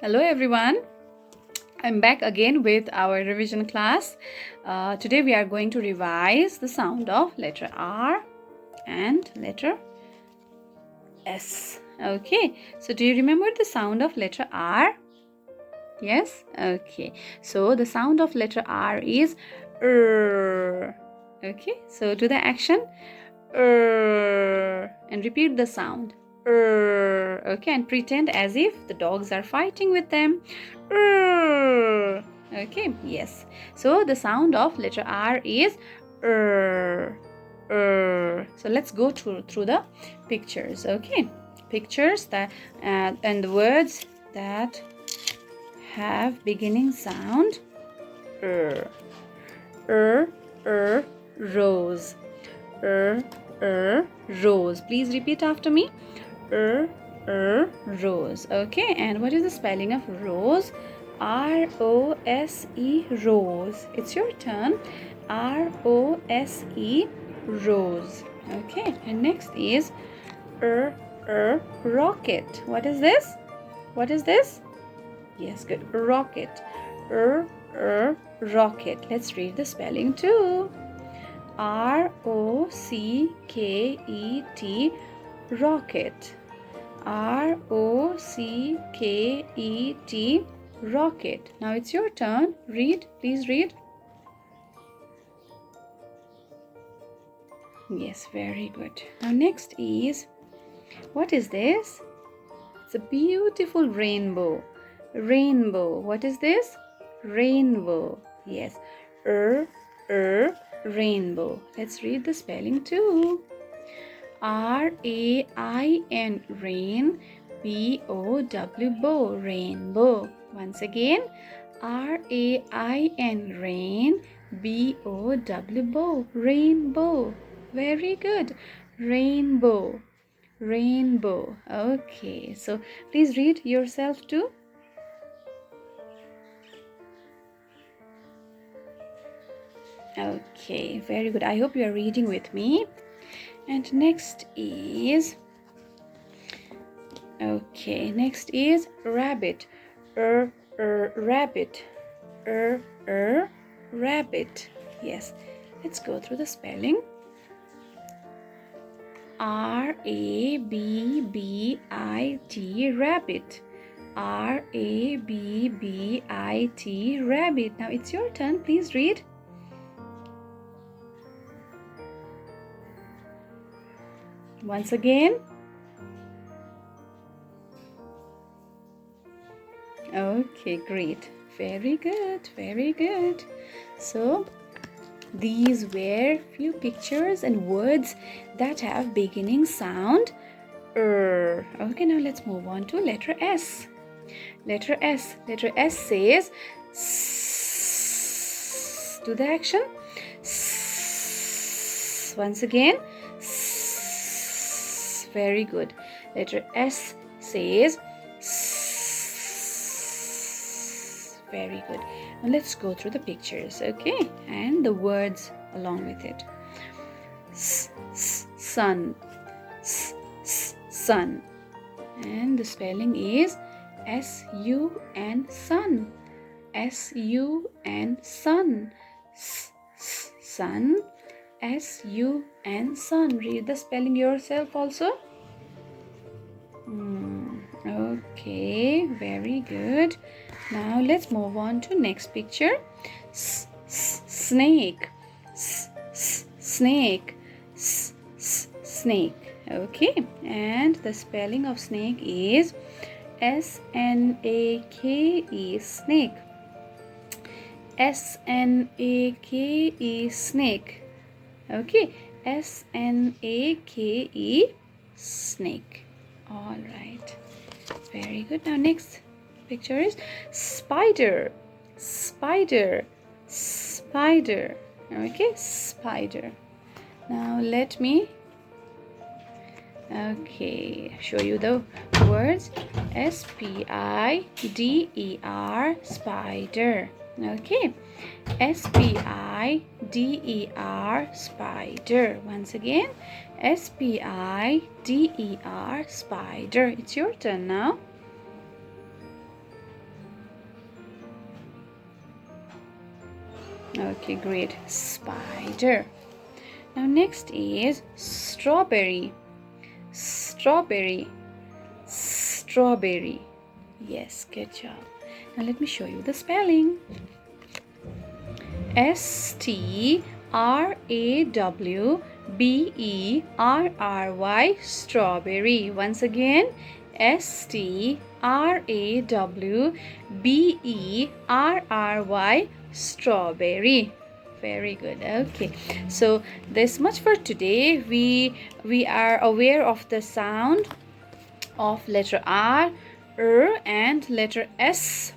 Hello everyone. I'm back again with our revision class. Today we are going to revise the sound of letter R and letter S. Okay, so do you remember the sound of letter R? Yes? Okay, so the sound of letter R is R. Okay, so do the action and repeat the sound. Okay, and pretend as if the dogs are fighting with them. Okay, yes. So the sound of letter R is so let's go through the pictures. Okay, pictures that and the words that have beginning sound er, rose, er, rose. Please repeat after me. Er, rose. Okay, and what is the spelling of rose? R-O-S-E, rose. It's your turn. R-O-S-E, rose. Okay, and next is rocket. What is this? What is this? Yes, good. Rocket. Rocket. Let's read the spelling too. R-O-C-K-E-T, rocket. R-O-C-K-E-T, rocket. Now it's your turn. Read. Please read. Yes, very good. Now next is, what is this? It's a beautiful rainbow. Rainbow. What is this? Rainbow. Yes. Rainbow. Let's read the spelling too. R-A-I-N, rain. B-O-W, bow, rainbow. Once again, R-A-I-N, rain. B-O-W, bow, rainbow. Very good. Rainbow. Rainbow. Okay, so please read yourself too. Okay, very good. I hope you are reading with me. And next is, okay, next is rabbit. Rabbit. Rabbit. Yes, let's go through the spelling. R-A-B-B-I-T, rabbit. R-A-B-B-I-T, rabbit. Now it's your turn. Please read. Once again. Okay, great. Very good. Very good. So these were few pictures and words that have beginning sound Okay, now let's move on to letter S. Letter S. Letter S says S. Do the action. S. Once again. S. Very good. Letter S says S. Very good. Now let's go through the pictures, okay? And the words along with it. Sun. Sun. And the spelling is S-U-N, sun. S-U-N, sun. Sun. S-U-N, sun. Read the spelling yourself also. Okay, very good. Now let's move on to next picture. Snake. Snake. Snake. Okay, and the spelling of snake is S-N-A-K-E, snake. S-N-A-K-E, snake. Okay, S-N-A-K-E, snake. All right, very good. Now next picture is spider. Spider. Spider. Okay, spider. Now let me show you the words. S-P-I-D-E-R, spider. Okay, S-P-I-D-E-R, spider. Once again, S-P-I-D-E-R, spider. It's your turn now. Okay, great. Spider. Now next is strawberry. Strawberry. Strawberry. Yes, good job. Now let me show you the spelling. Strawberry. Strawberry. Once again, Strawberry. Strawberry. Very good. Okay, so this much for today. We are aware of the sound of letter R, and letter S,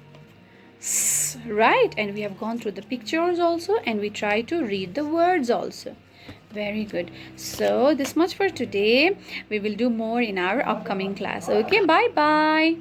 right? And we have gone through the pictures also, and we try to read the words also. Very good. So this much for today. We will do more in our upcoming class. Okay, bye bye.